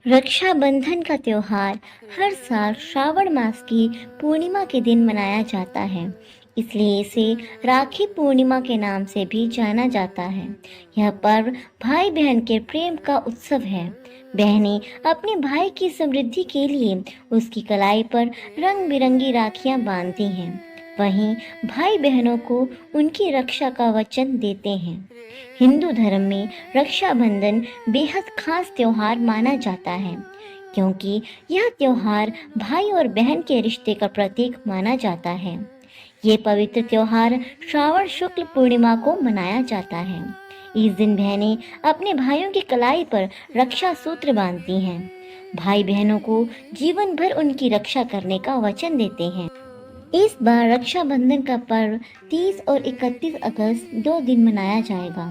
रक्षाबंधन का त्योहार हर साल श्रावण मास की पूर्णिमा के दिन मनाया जाता है। इसलिए इसे राखी पूर्णिमा के नाम से भी जाना जाता है। यह पर्व भाई बहन के प्रेम का उत्सव है। बहनें अपने भाई की समृद्धि के लिए उसकी कलाई पर रंग बिरंगी राखियां बांधती हैं। वहीं भाई बहनों को उनकी रक्षा का वचन देते हैं। हिंदू धर्म में रक्षाबंधन बेहद खास त्योहार माना जाता है, क्योंकि यह त्योहार भाई और बहन के रिश्ते का प्रतीक माना जाता है। ये पवित्र त्योहार श्रावण शुक्ल पूर्णिमा को मनाया जाता है। इस दिन बहनें अपने भाइयों की कलाई पर रक्षा सूत्र बांधती हैं। भाई बहनों को जीवन भर उनकी रक्षा करने का वचन देते हैं। इस बार रक्षाबंधन का पर्व 30 और 31 अगस्त 2 दिन मनाया जाएगा।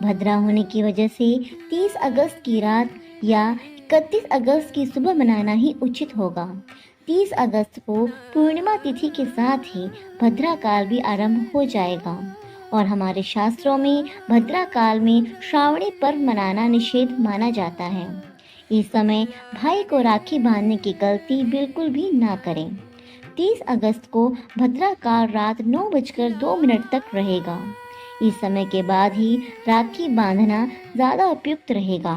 भद्रा होने की वजह से 30 अगस्त की रात या 31 अगस्त की सुबह मनाना ही उचित होगा। 30 अगस्त को पूर्णिमा तिथि के साथ ही भद्रा काल भी आरंभ हो जाएगा और हमारे शास्त्रों में भद्रा काल में श्रावणी पर्व मनाना निषेध माना जाता है। इस समय भाई को राखी बांधने की गलती बिल्कुल भी ना करें। 30 अगस्त को भद्रा काल रात 9:02 तक रहेगा। इस समय के बाद ही राखी बांधना ज़्यादा उपयुक्त रहेगा।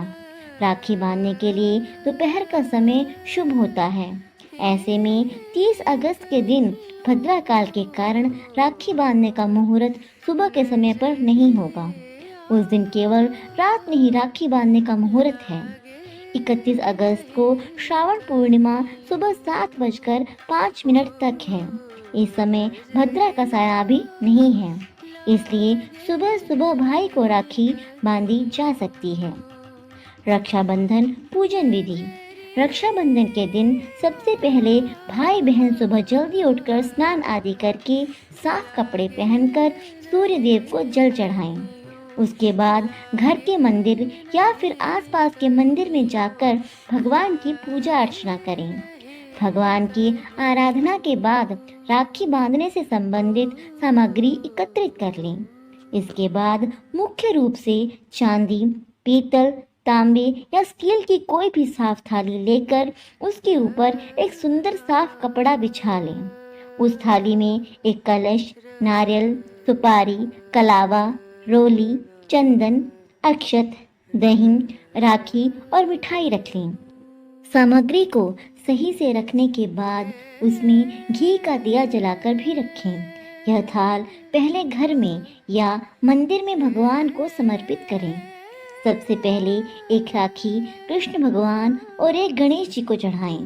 राखी बांधने के लिए दोपहर का समय शुभ होता है। ऐसे में 30 अगस्त के दिन भद्रा काल के कारण राखी बांधने का मुहूर्त सुबह के समय पर नहीं होगा। उस दिन केवल रात में ही राखी बांधने का मुहूर्त है। 31 अगस्त को श्रावण पूर्णिमा सुबह 7:05 तक है। इस समय भद्रा का साया भी नहीं है, इसलिए सुबह सुबह भाई को राखी बांधी जा सकती है। रक्षाबंधन पूजन विधि। रक्षाबंधन के दिन सबसे पहले भाई बहन सुबह जल्दी उठकर स्नान आदि करके साफ कपड़े पहनकर सूर्य देव को जल चढ़ाएं। उसके बाद घर के मंदिर या फिर आसपास के मंदिर में जाकर भगवान की पूजा अर्चना करें। भगवान की आराधना के बाद राखी बांधने से संबंधित सामग्री एकत्रित कर लें। इसके बाद मुख्य रूप से चांदी, पीतल, तांबे या स्टील की कोई भी साफ थाली लेकर उसके ऊपर एक सुंदर साफ कपड़ा बिछा लें। उस थाली में एक कलश, नारियल, सुपारी, कलावा, रोली, चंदन, अक्षत, दही, राखी और मिठाई रख लें। सामग्री को सही से रखने के बाद उसमें घी का दिया जलाकर भी रखें। यह थाल पहले घर में या मंदिर में भगवान को समर्पित करें। सबसे पहले एक राखी कृष्ण भगवान और एक गणेश जी को चढ़ाएं।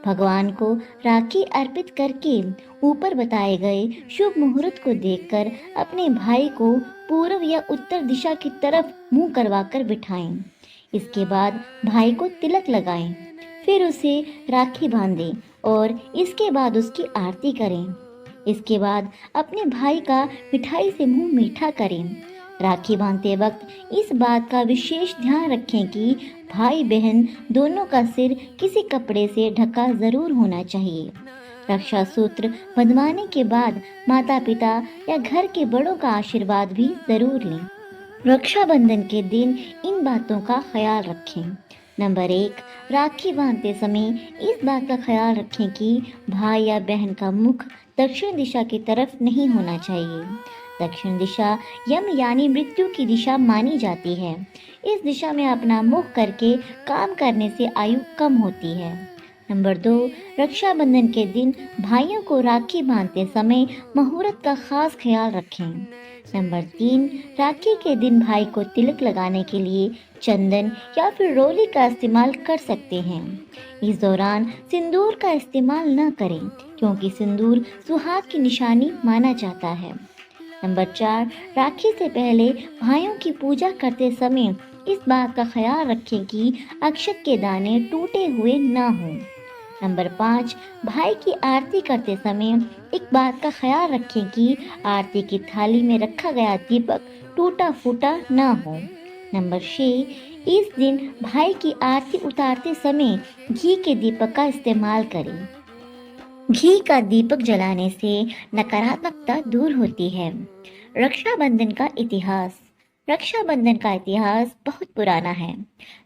भगवान को राखी अर्पित करके ऊपर बताए गए शुभ मुहूर्त को देखकर अपने भाई को पूर्व या उत्तर दिशा की तरफ मुंह करवाकर बिठाएं। इसके बाद भाई को तिलक लगाएं, फिर उसे राखी बांधें और इसके बाद उसकी आरती करें। इसके बाद अपने भाई का मिठाई से मुंह मीठा करें। राखी बांधते वक्त इस बात का विशेष ध्यान रखें कि भाई बहन दोनों का सिर किसी कपड़े से ढका जरूर होना चाहिए। रक्षा सूत्र बंधवाने के बाद माता पिता या घर के बड़ों का आशीर्वाद भी जरूर लें। रक्षाबंधन के दिन इन बातों का ख्याल रखें। नंबर 1, राखी बांधते समय इस बात का ख्याल रखें कि भाई या बहन का मुख दक्षिण दिशा की तरफ नहीं होना चाहिए। दक्षिण दिशा यम यानी मृत्यु की दिशा मानी जाती है। इस दिशा में अपना मुख करके काम करने से आयु कम होती है। नंबर 2, रक्षाबंधन के दिन भाइयों को राखी बांधते समय मुहूर्त का खास ख्याल रखें। नंबर 3, राखी के दिन भाई को तिलक लगाने के लिए चंदन या फिर रोली का इस्तेमाल कर सकते हैं। इस दौरान सिंदूर का इस्तेमाल न करें, क्योंकि सिंदूर सुहाग की निशानी माना जाता है। नंबर 4, राखी से पहले भाइयों की पूजा करते समय इस बात का ख्याल रखें कि अक्षत के दाने टूटे हुए न हों। नंबर 5, भाई की आरती करते समय एक बात का ख्याल रखें कि आरती की थाली में रखा गया दीपक टूटा फूटा न हो। नंबर 6, इस दिन भाई की आरती उतारते समय घी के दीपक का इस्तेमाल करें। घी का दीपक जलाने से नकारात्मकता दूर होती है। रक्षाबंधन का इतिहास। रक्षाबंधन का इतिहास बहुत पुराना है।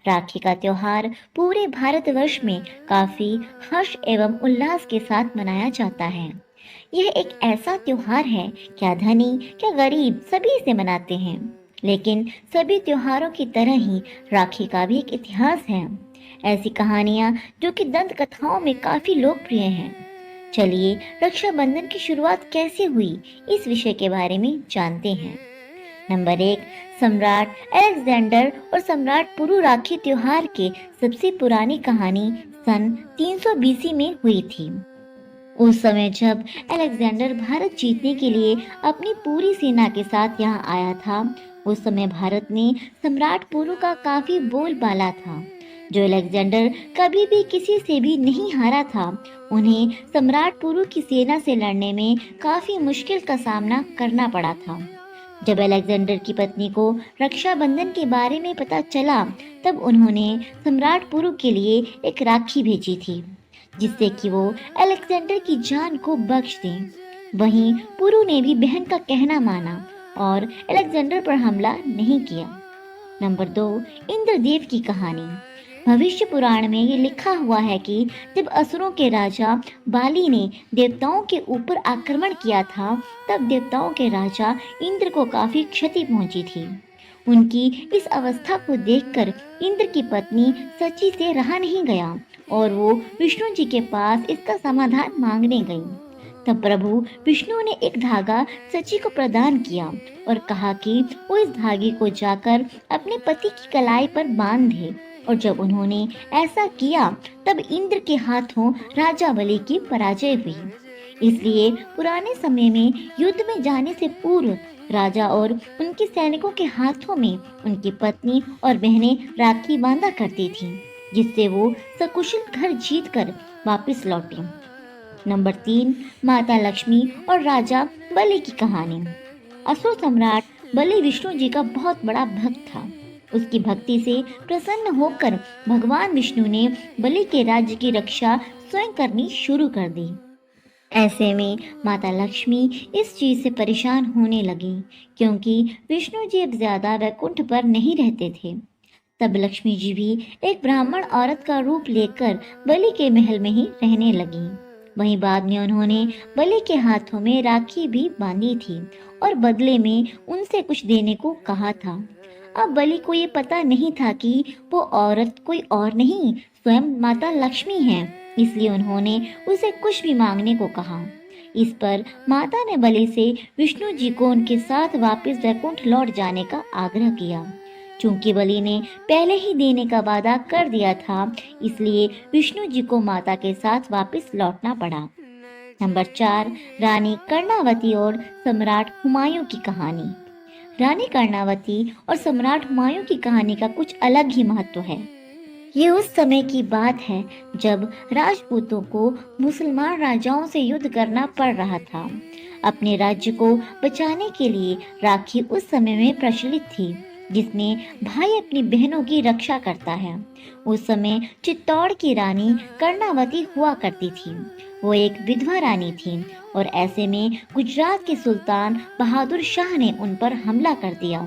राखी का त्योहार पूरे भारतवर्ष में काफी हर्ष एवं उल्लास के साथ मनाया जाता है। यह एक ऐसा त्योहार है, क्या धनी क्या गरीब सभी इसे मनाते हैं। लेकिन सभी त्योहारों की तरह ही राखी का भी एक इतिहास है। ऐसी कहानियां जो कि दंत कथाओं में काफी लोकप्रिय हैं। चलिए रक्षाबंधन की शुरुआत कैसे हुई, इस विषय के बारे में जानते हैं। नंबर 1, सम्राट अलेक्जेंडर और सम्राट पुरु राखी त्योहार के सबसे पुरानी कहानी सन 300 बीसी में हुई थी। उस समय जब अलेक्जेंडर भारत जीतने के लिए अपनी पूरी सेना के साथ यहाँ आया था, उस समय भारत में सम्राट पुरु का काफी बोलबाला था। जो अलेक्जेंडर कभी भी किसी से भी नहीं हारा था, उन्हें सम्राट पुरु की सेना से लड़ने में काफी मुश्किल का सामना करना पड़ा था। जब अलेक्जेंडर की पत्नी को रक्षाबंधन के बारे में पता चला, तब उन्होंने सम्राट पुरु के लिए एक राखी भेजी थी, जिससे कि वो अलेक्जेंडर की जान को बख्श दें। वहीं पुरु ने भी बहन का कहना माना और अलेक्जेंडर पर हमला नहीं किया। नंबर 2, इंद्रदेव की कहानी। भविष्य पुराण में ये लिखा हुआ है कि जब असुरों के राजा बाली ने देवताओं के ऊपर आक्रमण किया था, तब देवताओं के राजा इंद्र को काफी क्षति पहुंची थी। उनकी इस अवस्था को देखकर इंद्र की पत्नी सची से रहा नहीं गया और वो विष्णु जी के पास इसका समाधान मांगने गई। तब प्रभु विष्णु ने एक धागा सची को प्रदान किया और कहा कि वो इस धागे को जाकर अपने पति की कलाई पर बांध दे। और जब उन्होंने ऐसा किया, तब इंद्र के हाथों राजा बलि की पराजय हुई। इसलिए पुराने समय में युद्ध में जाने से पूर्व राजा और उनके सैनिकों के हाथों में उनकी पत्नी और बहनें राखी बांधा करती थीं, जिससे वो सकुशल घर जीतकर वापस लौटे। नंबर 3, माता लक्ष्मी और राजा बलि की कहानी। असुर सम्राट बलि विष्णु जी का बहुत बड़ा भक्त था। उसकी भक्ति से प्रसन्न होकर भगवान विष्णु ने बलि के राज्य की रक्षा स्वयं करनी शुरू कर दी। ऐसे में माता लक्ष्मी इस चीज से परेशान होने लगी, क्योंकि विष्णु जी अब ज्यादा वैकुंठ पर नहीं रहते थे। तब लक्ष्मी जी भी एक ब्राह्मण औरत का रूप लेकर बलि के महल में ही रहने लगी। वहीं बाद में उन्होंने बलि के हाथों में राखी भी बांधी थी और बदले में उनसे कुछ देने को कहा था। अब बलि को ये पता नहीं था कि वो औरत कोई और नहीं, स्वयं माता लक्ष्मी है, इसलिए उन्होंने उसे कुछ भी मांगने को कहा। इस पर माता ने बलि से विष्णु जी को उनके साथ वापस वैकुंठ लौट जाने का आग्रह किया। चूंकि बलि ने पहले ही देने का वादा कर दिया था, इसलिए विष्णु जी को माता के साथ वापस लौटना पड़ा। नंबर 4, रानी कर्णावती और सम्राट हुमायूं की कहानी। रानी कर्णावती और सम्राट हुमायूं की कहानी का कुछ अलग ही महत्व है। ये उस समय की बात है जब राजपूतों को मुसलमान राजाओं से युद्ध करना पड़ रहा था। अपने राज्य को बचाने के लिए राखी उस समय में प्रचलित थी, जिसमें भाई अपनी बहनों की रक्षा करता है। उस समय चित्तौड़ की रानी कर्णावती हुआ करती थी। वो एक विधवा रानी थी और ऐसे में गुजरात के सुल्तान बहादुर शाह ने उन पर हमला कर दिया।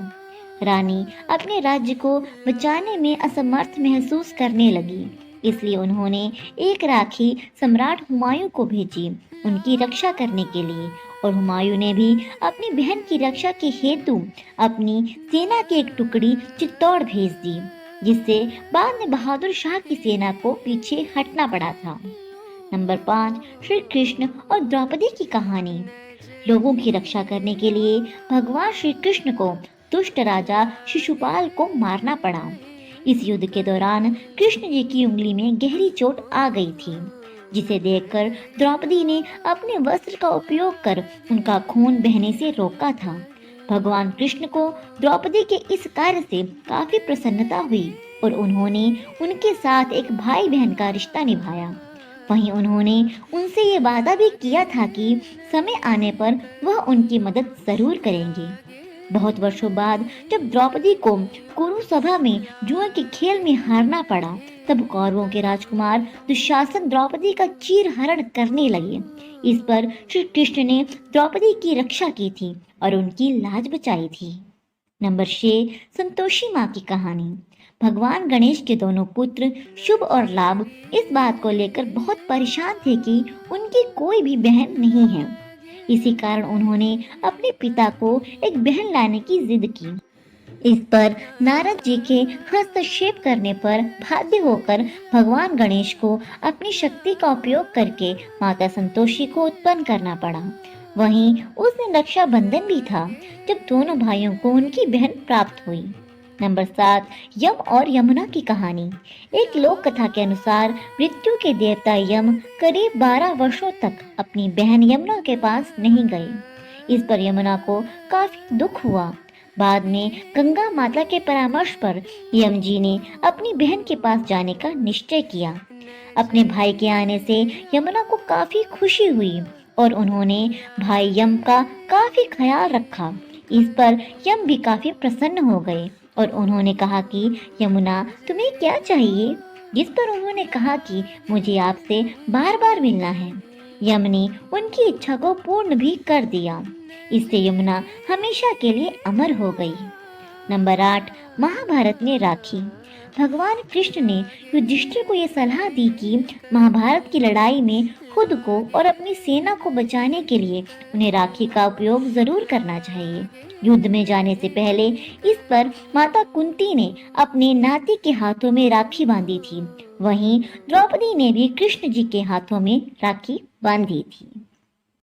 रानी अपने राज्य को बचाने में असमर्थ महसूस करने लगी, इसलिए उन्होंने एक राखी सम्राट हुमायूं को भेजी उनकी रक्षा करने के लिए। और हुमायूं ने भी अपनी बहन की रक्षा के हेतु अपनी सेना की एक टुकड़ी चित्तौड़ भेज दी, जिससे बाद में बहादुर शाह की सेना को पीछे हटना पड़ा था। नंबर 5, श्री कृष्ण और द्रौपदी की कहानी। लोगों की रक्षा करने के लिए भगवान श्री कृष्ण को दुष्ट राजा शिशुपाल को मारना पड़ा। इस युद्ध के दौरान कृष्ण जी की उंगली में गहरी चोट आ गई थी, जिसे देखकर द्रौपदी ने अपने वस्त्र का उपयोग कर उनका खून बहने से रोका था। भगवान कृष्ण को द्रौपदी के इस कार्य से काफी प्रसन्नता हुई और उन्होंने उनके साथ एक भाई बहन का रिश्ता निभाया। वहीं उन्होंने उनसे ये वादा भी किया था कि समय आने पर वह उनकी मदद जरूर करेंगे। बहुत वर्षों बाद जब द्रौपदी को कुरु सभा में जुए के खेल में हारना पड़ा, तब कौरवों के राजकुमार दुशासन द्रौपदी का चीरहरण करने लगे। इस पर श्री कृष्ण ने द्रौपदी की रक्षा की थी और उनकी लाज बचाई थी। नंबर 6, संतोषी माँ की कहानी। भगवान गणेश के दोनों पुत्र शुभ और लाभ इस बात को लेकर बहुत परेशान थे कि उनकी कोई भी बहन नहीं है। इसी कारण उन्होंने अपने पिता को एक बहन लाने की जिद की। इस पर नारद जी के हस्तक्षेप करने पर बाध्य होकर भगवान गणेश को अपनी शक्ति का उपयोग करके माता संतोषी को उत्पन्न करना पड़ा। वहीं उस दिन रक्षाबंधन भी था, जब दोनों भाइयों को उनकी बहन प्राप्त हुई। नंबर 7, यम और यमुना की कहानी। एक लोक कथा के अनुसार मृत्यु के देवता यम करीब 12 वर्षों तक अपनी बहन यमुना के पास नहीं गए। इस पर यमुना को काफी दुख हुआ। बाद में गंगा माता के परामर्श पर यम जी ने अपनी बहन के पास जाने का निश्चय किया। अपने भाई के आने से यमुना को काफी खुशी हुई और उन्होंने भाई यम का काफी ख्याल रखा। इस पर यम भी काफी प्रसन्न हो गए और उन्होंने कहा कि यमुना, तुम्हें क्या चाहिए? जिस पर उन्होंने कहा कि मुझे आपसे बार बार मिलना है। यम ने उनकी इच्छा को पूर्ण भी कर दिया। इससे यमुना हमेशा के लिए अमर हो गई। नंबर 8, महाभारत में राखी। भगवान कृष्ण ने युधिष्ठिर को यह सलाह दी कि महाभारत की लड़ाई में खुद को और अपनी सेना को बचाने के लिए उन्हें राखी का उपयोग जरूर करना चाहिए। युद्ध में जाने से पहले इस पर माता कुंती ने अपने नाती के हाथों में राखी बांधी थी। वहीं द्रौपदी ने भी कृष्ण जी के हाथों में राखी बांधी थी।